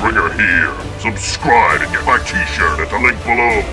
bring her here. Subscribe and get my t-shirt at the link below.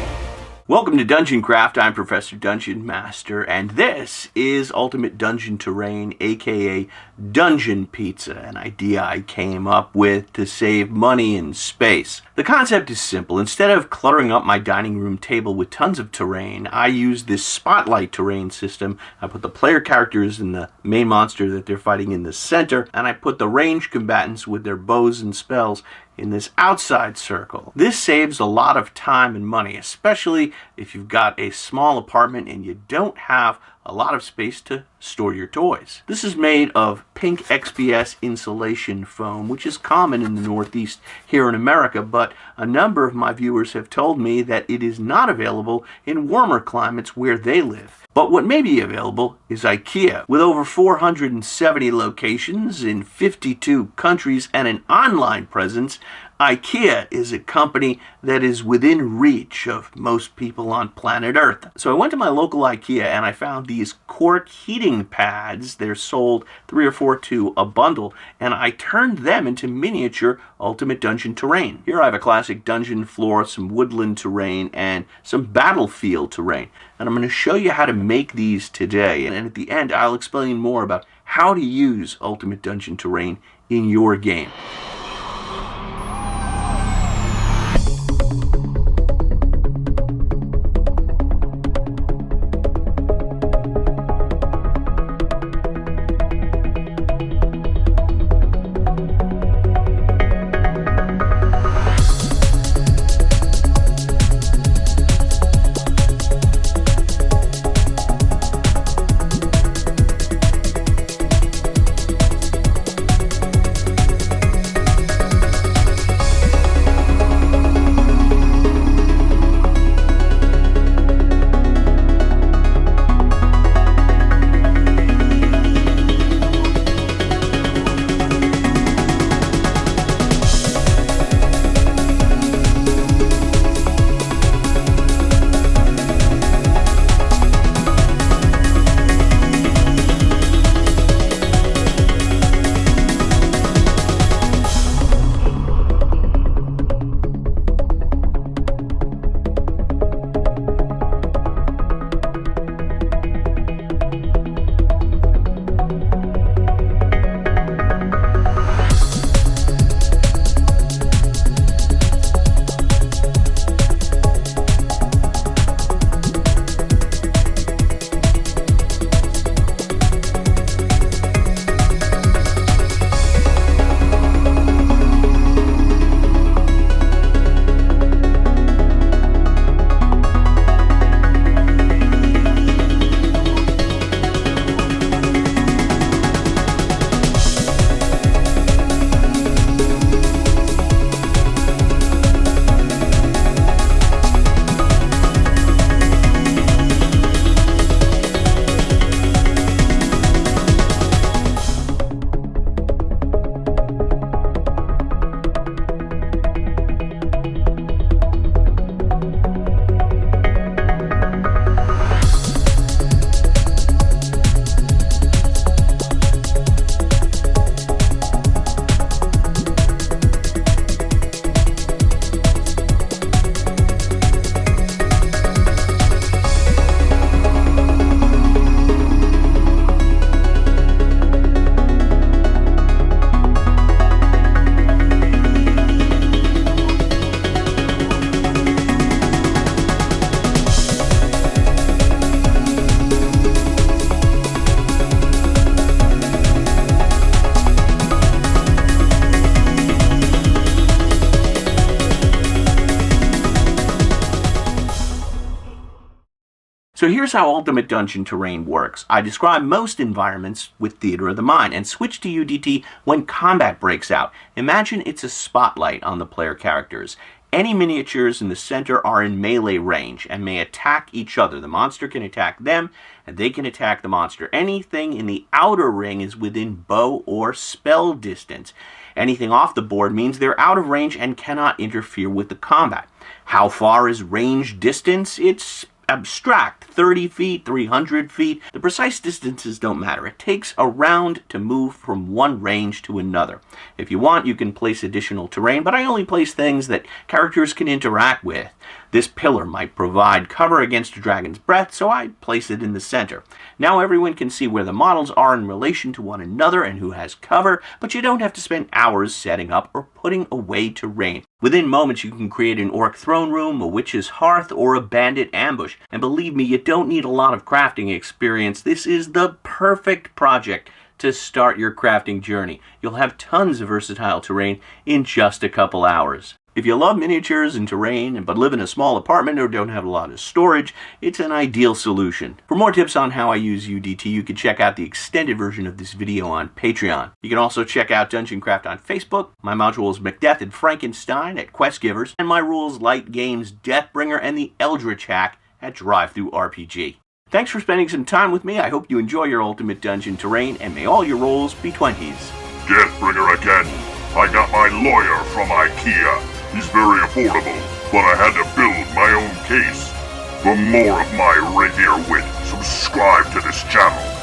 Welcome to Dungeon Craft. I'm Professor Dungeonmaster, and this is Ultimate Dungeon Terrain, aka Dungeon Pizza, an idea I came up with to save money and space. The concept is simple. Instead of cluttering up my dining room table with tons of terrain, I use this spotlight terrain system. I put the player characters and the main monster that they're fighting in the center, and I put the ranged combatants with their bows and spells in this outside circle. This saves a lot of time and money, especially if you've got a small apartment and you don't have a lot of space to store your toys. This is made of pink XPS insulation foam, which is common in the Northeast here in America, but a number of my viewers have told me that it is not available in warmer climates where they live. But what may be available is Ikea. With over 470 locations in 52 countries and an online presence, Ikea is a company that is within reach of most people on planet Earth. So I went to my local Ikea and I found these cork heating pads. They're sold 3 or 4 to a bundle, and I turned them into miniature Ultimate Dungeon Terrain. Here I have a classic dungeon floor, some woodland terrain, and some battlefield terrain. And I'm going to show you how to make these today. And at the end, I'll explain more about how to use Ultimate Dungeon Terrain in your game. So here's how Ultimate Dungeon Terrain works. I describe most environments with Theater of the Mind and switch to UDT when combat breaks out. Imagine it's a spotlight on the player characters. Any miniatures in the center are in melee range and may attack each other. The monster can attack them, and they can attack the monster. Anything in the outer ring is within bow or spell distance. Anything off the board means they're out of range and cannot interfere with the combat. How far is range distance? It's abstract 30 feet, 300 feet. The precise distances don't matter. It takes a round to move from one range to another. If you want, you can place additional terrain, but I only place things that characters can interact with. This pillar might provide cover against a dragon's breath, so I place it in the center. Now everyone can see where the models are in relation to one another and who has cover, but you don't have to spend hours setting up or putting away terrain. Within moments you can create an orc throne room, a witch's hearth, or a bandit ambush. And believe me, you don't need a lot of crafting experience. This is the perfect project to start your crafting journey. You'll have tons of versatile terrain in just a couple hours. If you love miniatures and terrain, but live in a small apartment or don't have a lot of storage, it's an ideal solution. For more tips on how I use UDT, you can check out the extended version of this video on Patreon. You can also check out Dungeon Craft on Facebook, my modules Macbeth and Frankenstein at Quest Givers, and my rules Light Games Deathbringer and the Eldritch Hack at Drive-Thru RPG. Thanks for spending some time with me. I hope you enjoy your Ultimate Dungeon terrain, and may all your rolls be 20s. Deathbringer again. I got my lawyer from Ikea. He's very affordable, but I had to build my own case. For more of my rapier wit, subscribe to this channel.